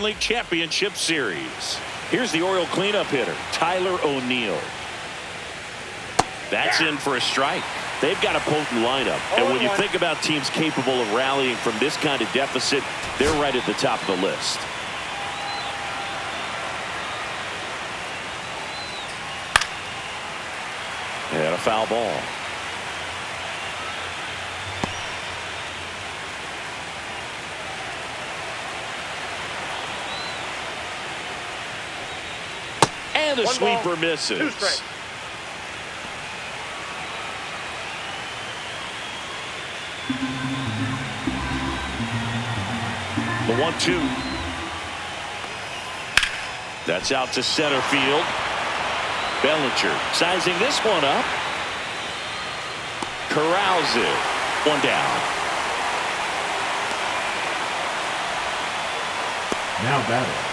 League Championship Series. Here's the Oriole cleanup hitter, Tyler O'Neill. That's in for a strike. They've got a potent lineup. And when you think about teams capable of rallying from this kind of deficit, they're right at the top of the list. And a foul ball. And the sweeper misses. The 1-2. That's out to center field. Bellinger sizing this one up. Corrals it. One down. Now batting.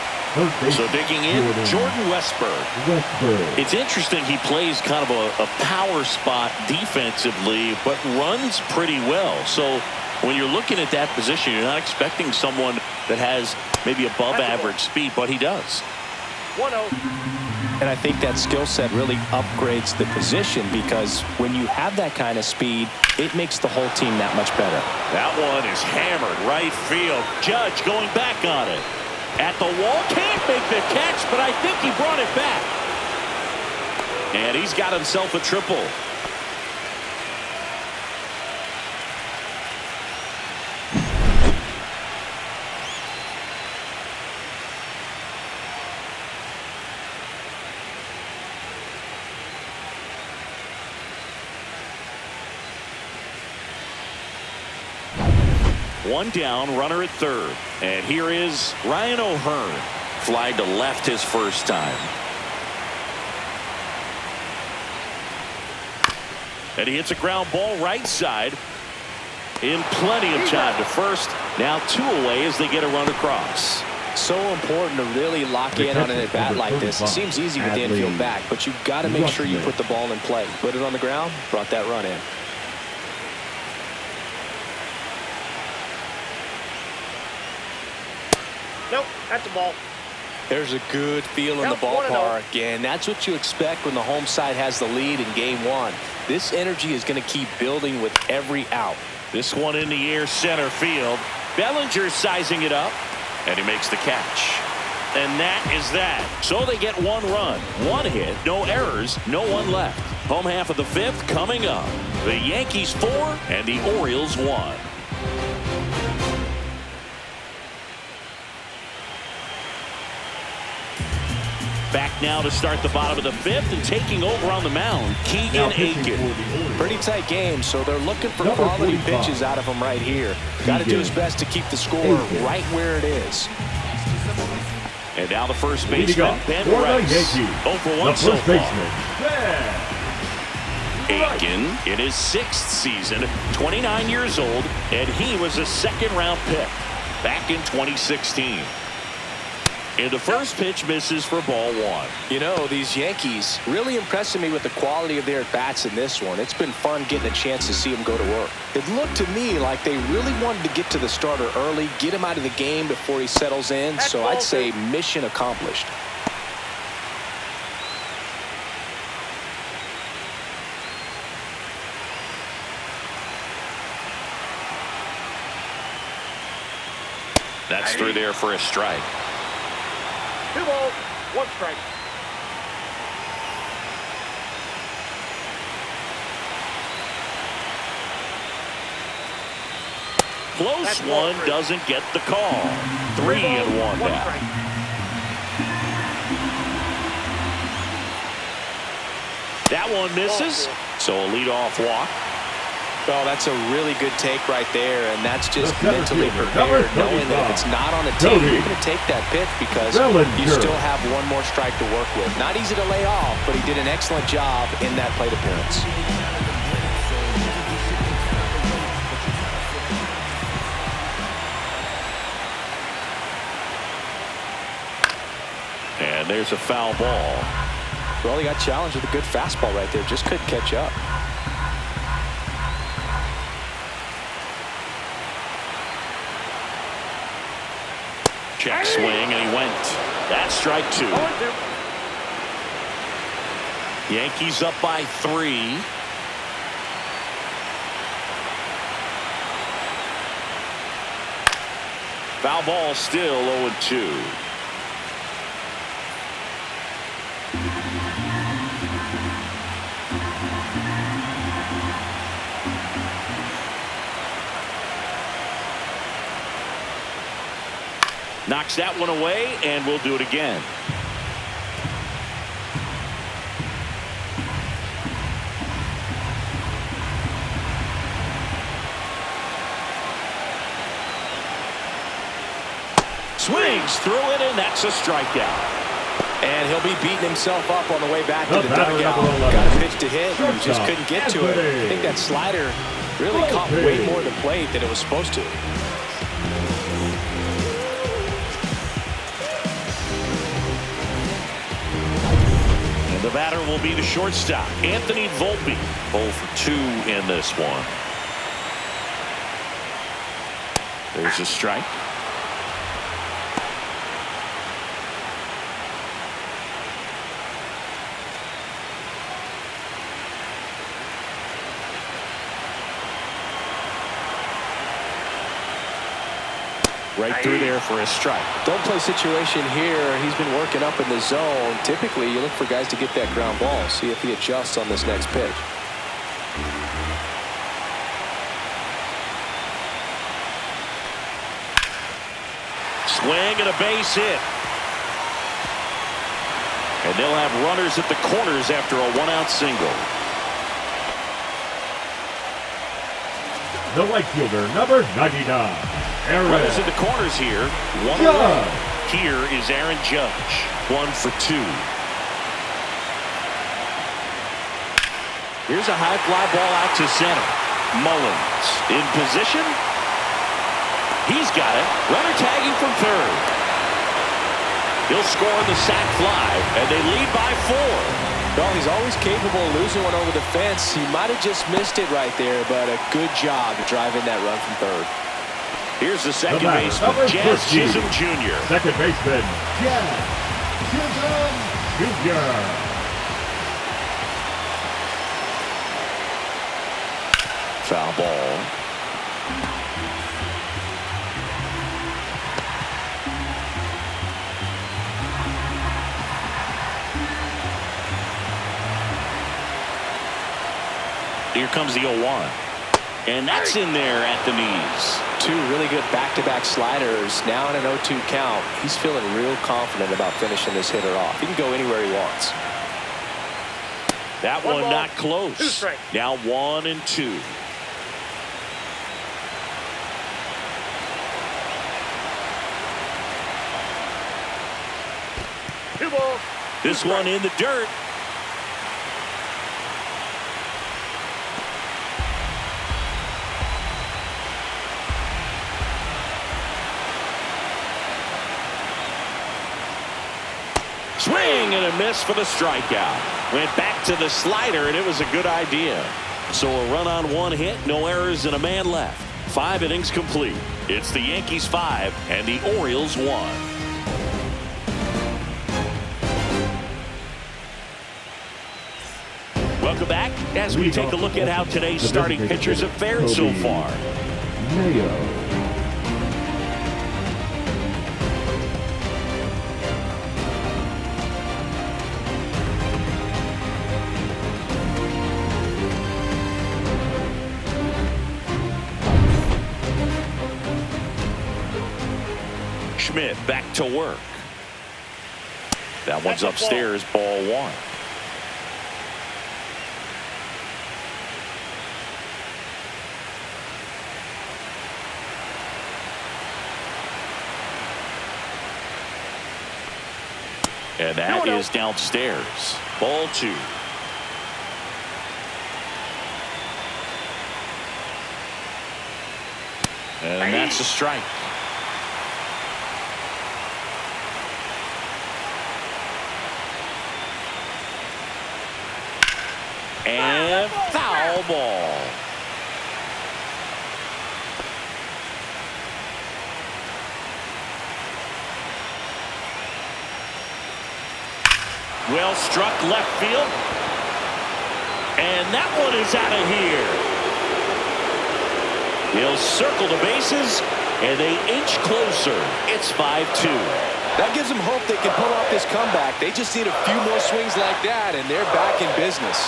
So digging in, Jordan Westburg. It's interesting, he plays kind of a power spot defensively, but runs pretty well. So when you're looking at that position, you're not expecting someone that has maybe above average speed, but he does. 1-0. And I think that skill set really upgrades the position, because when you have that kind of speed, it makes the whole team that much better. That one is hammered right field. Judge going back on it. At the wall, can't make the catch, but I think he brought it back. And he's got himself a triple. One down, runner at third. And here is Ryan O'Hearn. Fly to left his first time. And he hits a ground ball right side. In plenty of time to first. Now 2 away as they get a run across. So important to really lock in on an at-bat like this. It seems easy with the infield back, but you've got to make sure you put the ball in play. Put it on the ground, brought that run in. Nope, that's the ball. There's a good feel in the ballpark, and that's what you expect when the home side has the lead in game 1. This energy is going to keep building with every out. This one in the air, center field. Bellinger sizing it up, and he makes the catch. And that is that. So they get 1 run, 1 hit, no errors, no one left. Home half of the 5th coming up. The Yankees 4 and the Orioles 1. Back now to start the bottom of the 5th, and taking over on the mound, Keegan Aiken. Pretty tight game, so they're looking for quality pitches out of him right here. Got to do his best to keep the score right where it is. And now the first baseman, Ben Rice. 0 for 1 so far. Aiken in his 6th season, 29 years old, and he was a 2nd-round pick back in 2016. And the first pitch misses for ball 1. You know, these Yankees really impressing me with the quality of their bats in this one. It's been fun getting a chance to see them go to work. It looked to me like they really wanted to get to the starter early, get him out of the game before he settles in. So I'd say mission accomplished. That's through there for a strike. 2 balls, 1 strike. Close one, doesn't get the call. 3-1 now. That one misses, so a leadoff walk. Well, that's a really good take right there, and that's just mentally prepared, knowing that if it's not on the tee, you're going to take that pitch because you still have 1 more strike to work with. Not easy to lay off, but he did an excellent job in that plate appearance. And there's a foul ball. Well, he got challenged with a good fastball right there, just couldn't catch up. Check swing, and he went. That's strike 2. 0-2. Yankees up by 3. Foul ball, still 0-2. Knocks that one away, and we'll do it again. Swings through it, and that's a strikeout. And he'll be beating himself up on the way back to the dugout. Got a pitch to hit, and he just couldn't get to it. I think that slider really caught way more of the plate than it was supposed to. And the batter will be the shortstop, Anthony Volpe. 0 for 2 in this one. There's a strike. Right through there for a strike. Don't play situation here. He's been working up in the zone. Typically, you look for guys to get that ground ball. See if he adjusts on this next pitch. Swing and a base hit. And they'll have runners at the corners after a 1-out single. The right fielder, number 99. Runners in the corners here. 1 away. Here is Aaron Judge. 1 for 2. Here's a high fly ball out to center. Mullins in position. He's got it. Runner tagging from third. He'll score the sac fly, and they lead by 4. Well, he's always capable of losing one over the fence. He might have just missed it right there, but a good job driving that run from third. Here's the second baseman, Jazz Chisholm Jr. Second baseman, Jazz Chisholm Jr. Foul ball. Here comes the 0-1. And that's in there at the knees. 2 really good back-to-back sliders. Now in an 0-2 count. He's feeling real confident about finishing this hitter off. He can go anywhere he wants. That one not close. 2 strikes. Now 1 and 2. This one in the dirt. Swing and a miss for the strikeout. Went back to the slider, and it was a good idea. So a run on 1 hit, no errors, and a man left. 5 innings complete. It's the Yankees 5 and the Orioles 1. Welcome back as we take a look at how today's starting pitchers have fared so far. Mayo. Schmidt back to work. That one's upstairs, ball 1. And that is downstairs. Ball 2. And that's a strike. And foul ball. Well struck left field. And that one is out of here. He'll circle the bases, and they inch closer. It's 5-2. That gives them hope they can pull off this comeback. They just need a few more swings like that, and they're back in business.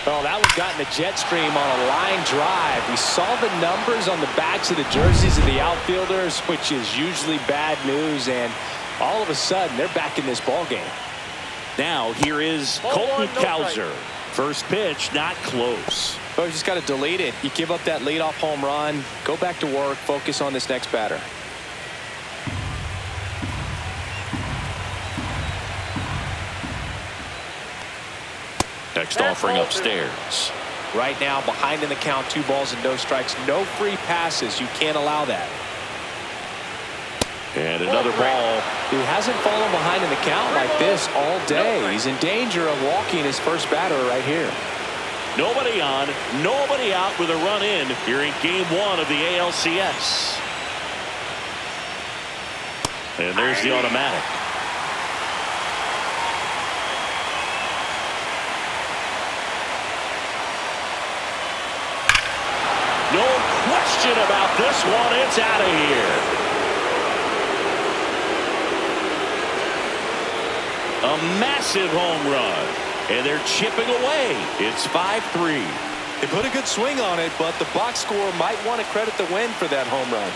Oh, that one got in the jet stream on a line drive. We saw the numbers on the backs of the jerseys of the outfielders, which is usually bad news, and all of a sudden, they're back in this ball game. Now, here is Colton Cowser. First pitch, not close. Oh, you just got to delete it. You give up that leadoff home run, go back to work, focus on this next batter. Next offering upstairs. Right now, behind in the count, 2 balls and no strikes. No free passes. You can't allow that. And another ball. He hasn't fallen behind in the count like this all day. He's in danger of walking his first batter right here. Nobody on, nobody out with a run in here in game 1 of the ALCS. And there's the automatic. No question about this one. It's out of here. A massive home run. And they're chipping away. It's 5-3. They put a good swing on it, but the box score might want to credit the win for that home run.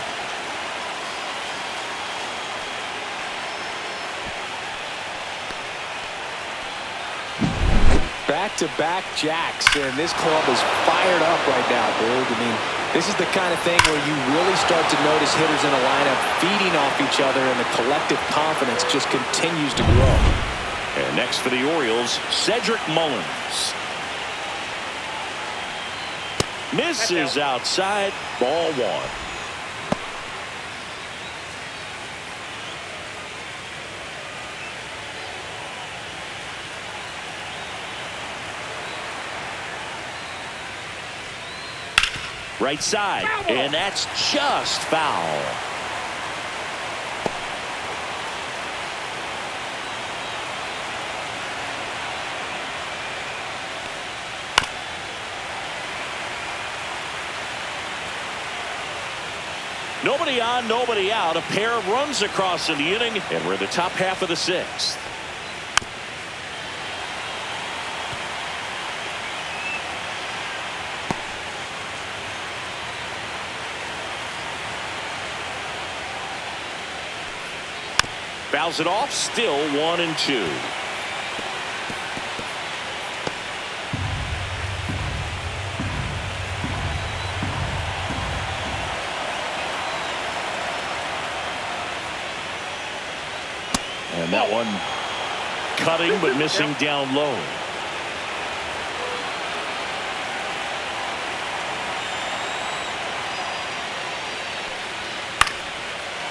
Back-to-back jacks, and this club is fired up right now, dude. I mean, this is the kind of thing where you really start to notice hitters in a lineup feeding off each other, and the collective confidence just continues to grow. And next for the Orioles, Cedric Mullins. Misses outside, ball 1. Right side, and that's just foul. Nobody on, nobody out. A pair of runs across in the inning, and we're in the top half of the 6th. Fouls it off, still 1-2. And that one cutting but missing down low.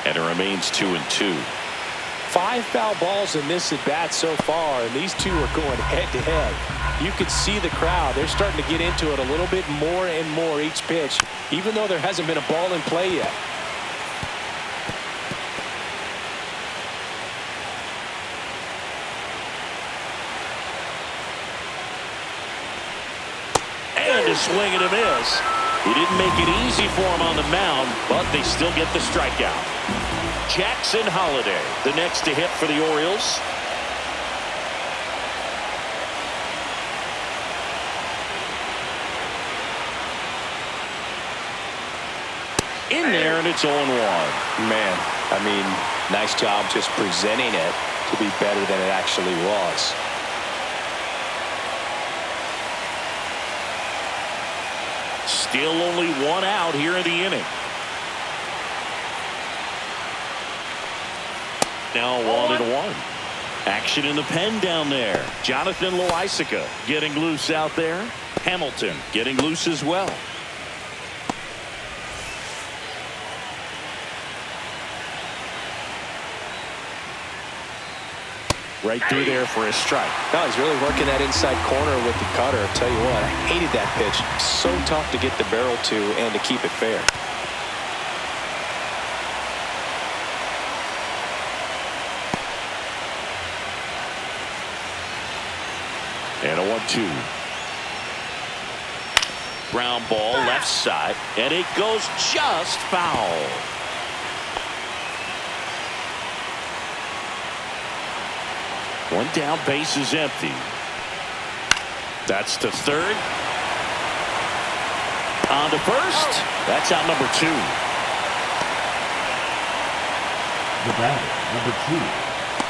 And it remains 2-2. 5 foul balls in this at bat so far, and these two are going head to head. You could see the crowd. They're starting to get into it a little bit more and more each pitch, even though there hasn't been a ball in play yet. And a swing and a miss. He didn't make it easy for him on the mound, but they still get the strikeout. Jackson Holliday, the next to hit for the Orioles. In there, and it's 0-1. Man, I mean, nice job just presenting it to be better than it actually was. Still only 1 out here in the inning. Now 1-1. Action in the pen down there. Jonathan Loaisiga getting loose out there. Hamilton getting loose as well. Right through there for a strike. No, he's really working that inside corner with the cutter. I'll tell you what, I hated that pitch. So tough to get the barrel to and to keep it fair. 2. Ground ball left side, and it goes just foul. One down, base is empty. That's to third. On to first. That's out number 2. The batter, number 2,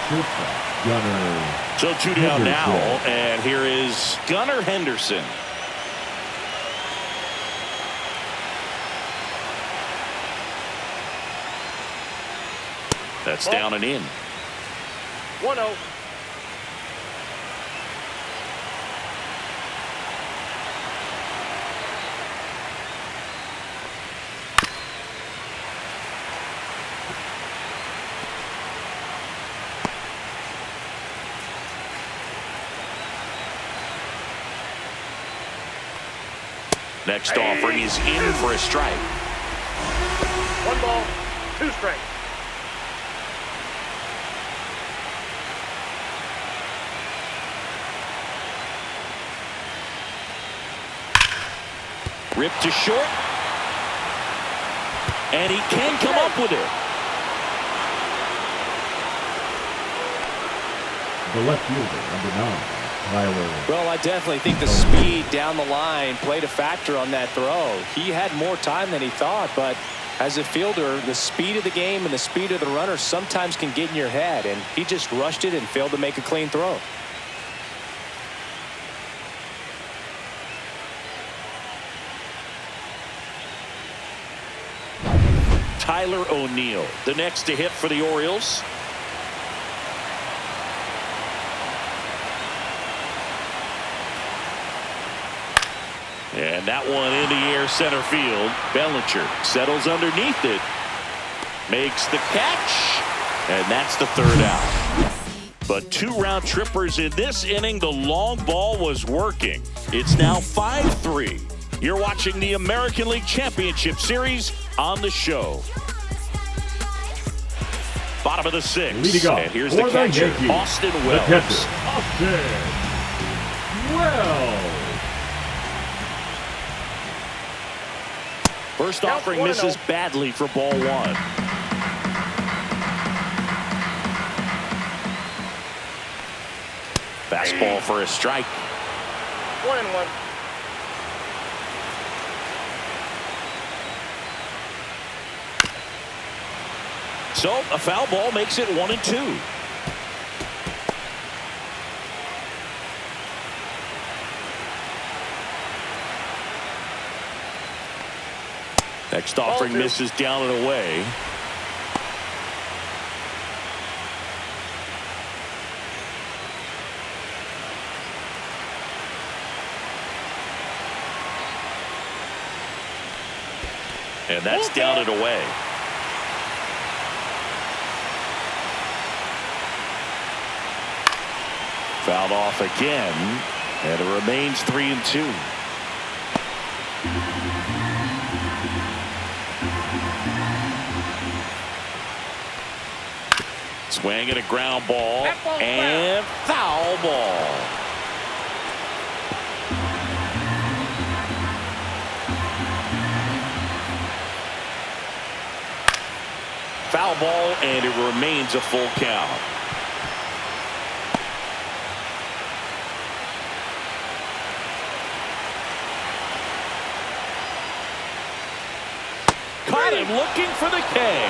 shortstop, Gunnar. So 2 down now, Henderson. and here is Gunnar Henderson. That's down and in. 1-0. Next offering is in for a strike. 1 ball, 2 strikes. Ripped to short. And he can come up with it. The left fielder, number 9, Tyler. Well, I definitely think the speed down the line played a factor on that throw. He had more time than he thought, but as a fielder, the speed of the game and the speed of the runner sometimes can get in your head, and he just rushed it and failed to make a clean throw. Tyler O'Neill, the next to hit for the Orioles. And that one in the air center field. Bellinger settles underneath it. Makes the catch. And that's the third out. But 2 round trippers in this inning. The long ball was working. It's now 5-3. You're watching the American League Championship Series on the show. Bottom of the 6th. Leading off and here's the catcher, Austin Wells. The catcher, Austin Wells. First offering misses badly for ball 1. Fastball for a strike. 1-1. So a foul ball makes it 1-2. Next offering misses down and away. And that's down and away. Fouled off again, and it remains 3-2. Swing and a ground ball, and foul ball. Foul ball, and it remains a full count. Caught him looking for the K.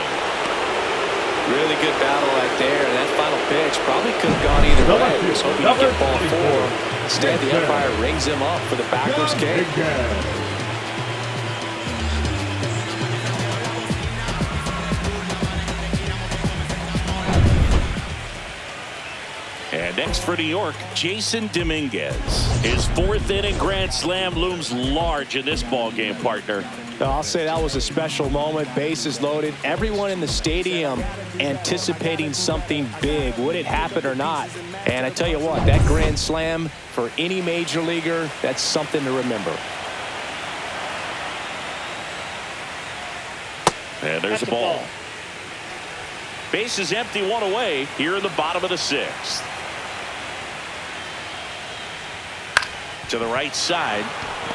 Really good battle right there. And that final pitch probably could have gone either way. He was hoping to get ball 4. Instead, the umpire rings him up for the backwards K. And next for New York, Jason Dominguez. His 4th inning grand slam looms large in this ballgame, partner. I'll say that was a special moment. Bases loaded. Everyone in the stadium anticipating something big. Would it happen or not? And I tell you what, that grand slam for any major leaguer, that's something to remember. And there's a ball. Base is empty, 1 away here in the bottom of the 6th. to the right side,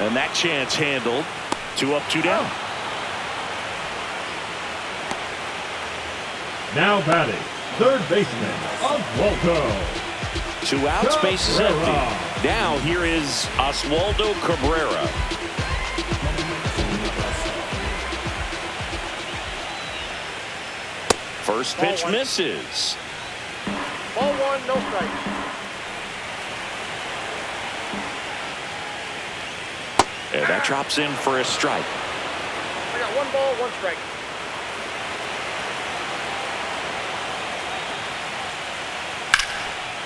and that chance handled. 2 up, 2 down. Now batting, third baseman, Oswaldo. 2 outs, base is empty. Now here is Oswaldo Cabrera. First pitch misses. Ball 1, no strike. And that drops in for a strike. I got 1 ball, 1 strike.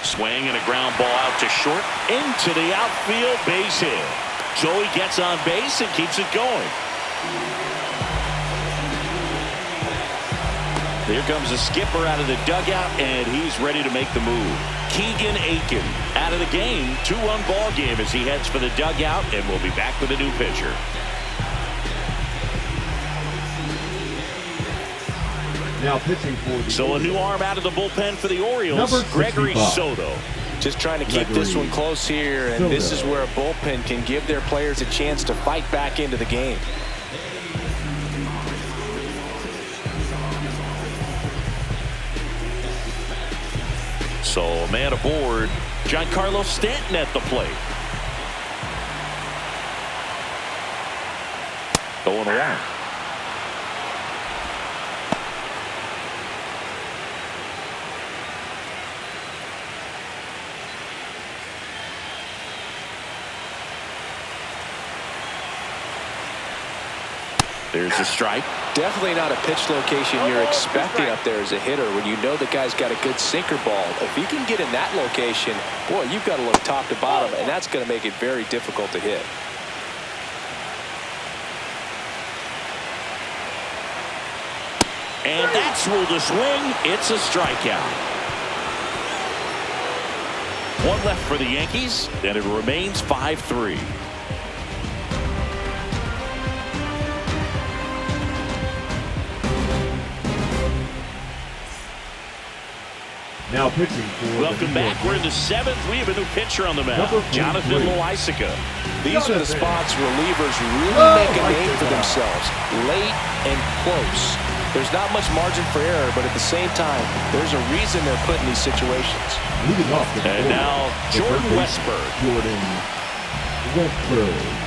Swing and a ground ball out to short, into the outfield, base hit. Joey gets on base and keeps it going. Here comes the skipper out of the dugout, and he's ready to make the move. Keegan Aiken out of the game. 2-1 ball game as he heads for the dugout, and we'll be back with a new pitcher. Now pitching for the So a new arm out of the bullpen for the Orioles, Gregory Soto. Just trying to keep this one close here, and this is where a bullpen can give their players a chance to fight back into the game. So a man aboard, Giancarlo Stanton at the plate. 0-1. There's a strike. Definitely not a pitch location you're expecting up there as a hitter when you know the guy's got a good sinker ball. If you can get in that location, boy, you've got to look top to bottom, and that's going to make it very difficult to hit. And that's ruled a swing. It's a strikeout. 1 left for the Yankees, and it remains 5-3. Now pitching for Welcome back. We're in the 7th. We have a new pitcher on the mound, Jonathan Loaisiga. These are the spots relievers really make a name for themselves. Late and close. There's not much margin for error, but at the same time, there's a reason they're put in these situations. Leading off the And now Jordan Westburg. Jordan Westburg.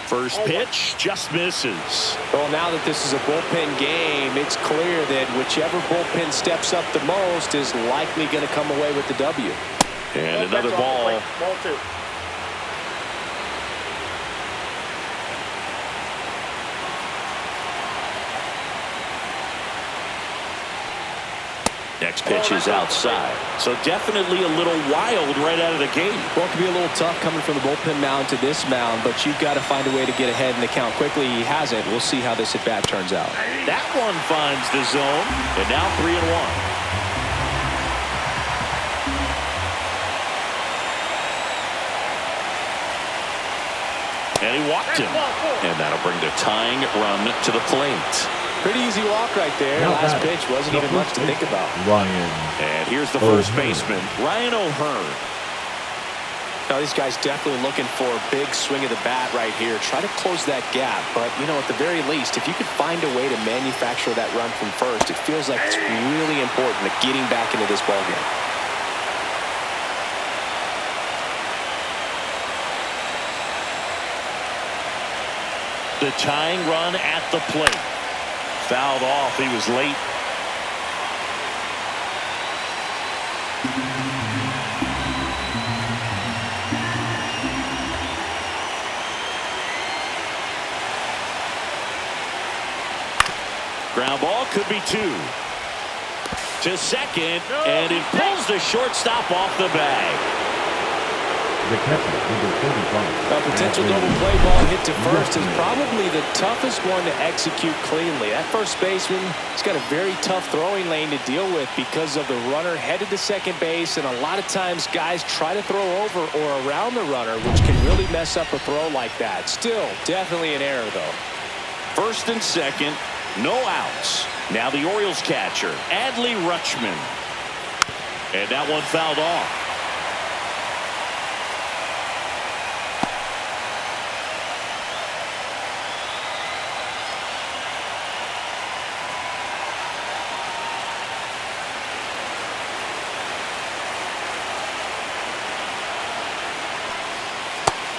First pitch just misses. Well, now that this is a bullpen game, it's clear that whichever bullpen steps up the most is likely going to come away with the W. And another ball. Ball 2. Next pitch is outside. So definitely a little wild right out of the gate. Well, it can be a little tough coming from the bullpen mound to this mound, but you've got to find a way to get ahead in the count quickly. He hasn't. We'll see how this at-bat turns out. That one finds the zone, and now 3-1. And he walked him. And that'll bring the tying run to the plate. Pretty easy walk right there. Last pitch wasn't even much to think about. Ryan. And here's the first baseman, Ryan O'Hearn. Now these guys definitely looking for a big swing of the bat right here. Try to close that gap. But, you know, at the very least, if you could find a way to manufacture that run from first, it feels like it's really important to getting back into this ballgame. The tying run at the plate. Fouled off. He was late. Ground ball could be 2. To second, and it pulls the shortstop off the bag. The catcher, number 35. A potential double play ball hit to first is probably the toughest one to execute cleanly. That first baseman has got a very tough throwing lane to deal with because of the runner headed to second base, and a lot of times guys try to throw over or around the runner, which can really mess up a throw like that. Still, definitely an error, though. First and second, no outs. Now the Orioles catcher, Adley Rutschman. And that one fouled off.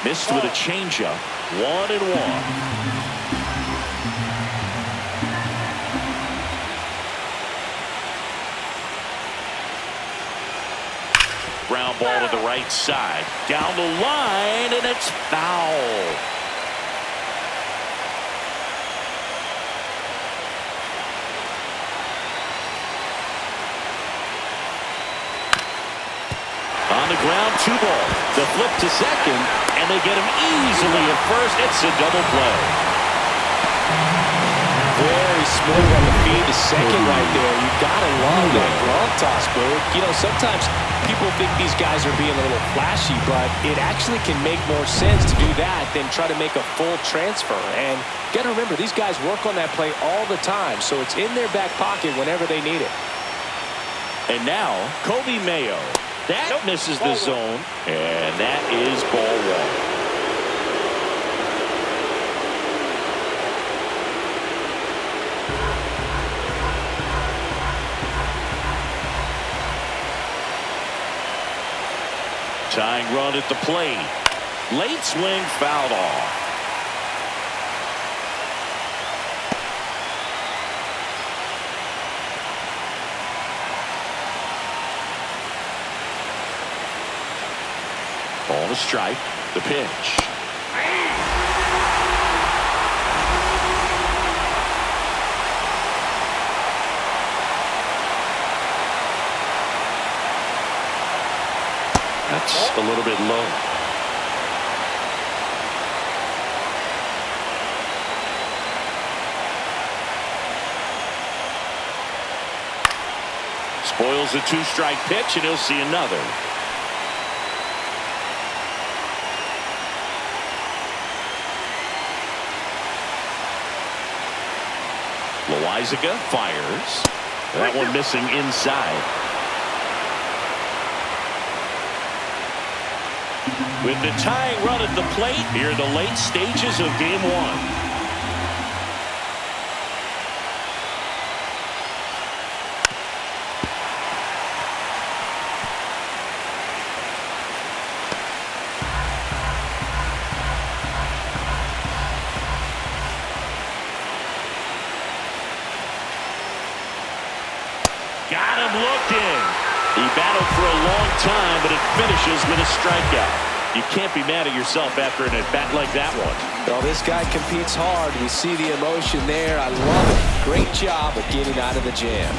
Missed with a changeup. 1-1. Ground ball to the right side. Down the line, and it's foul. On the ground, 2 ball. The flip to second, and they get him easily at first. It's a double play. Very smooth on the feed to second right there. You gotta love that glove toss, Boog. You know, sometimes people think these guys are being a little flashy, but it actually can make more sense to do that than try to make a full transfer. And you gotta remember, these guys work on that play all the time, so it's in their back pocket whenever they need it. And now, Kobe Mayo. That misses the zone, and that is ball 1. Tying run at the plate. Late swing fouled off. Ball to strike. The pitch. That's a little bit low. Spoils a 2-strike pitch, and he'll see another. Loizaga fires. That one missing inside. With the tying run at the plate, here are the late stages of game 1. Got him looking. He battled for a long time, but it finishes with a strikeout. You can't be mad at yourself after an at-bat like that one. Well, this guy competes hard. We see the emotion there. I love it. Great job of getting out of the jam.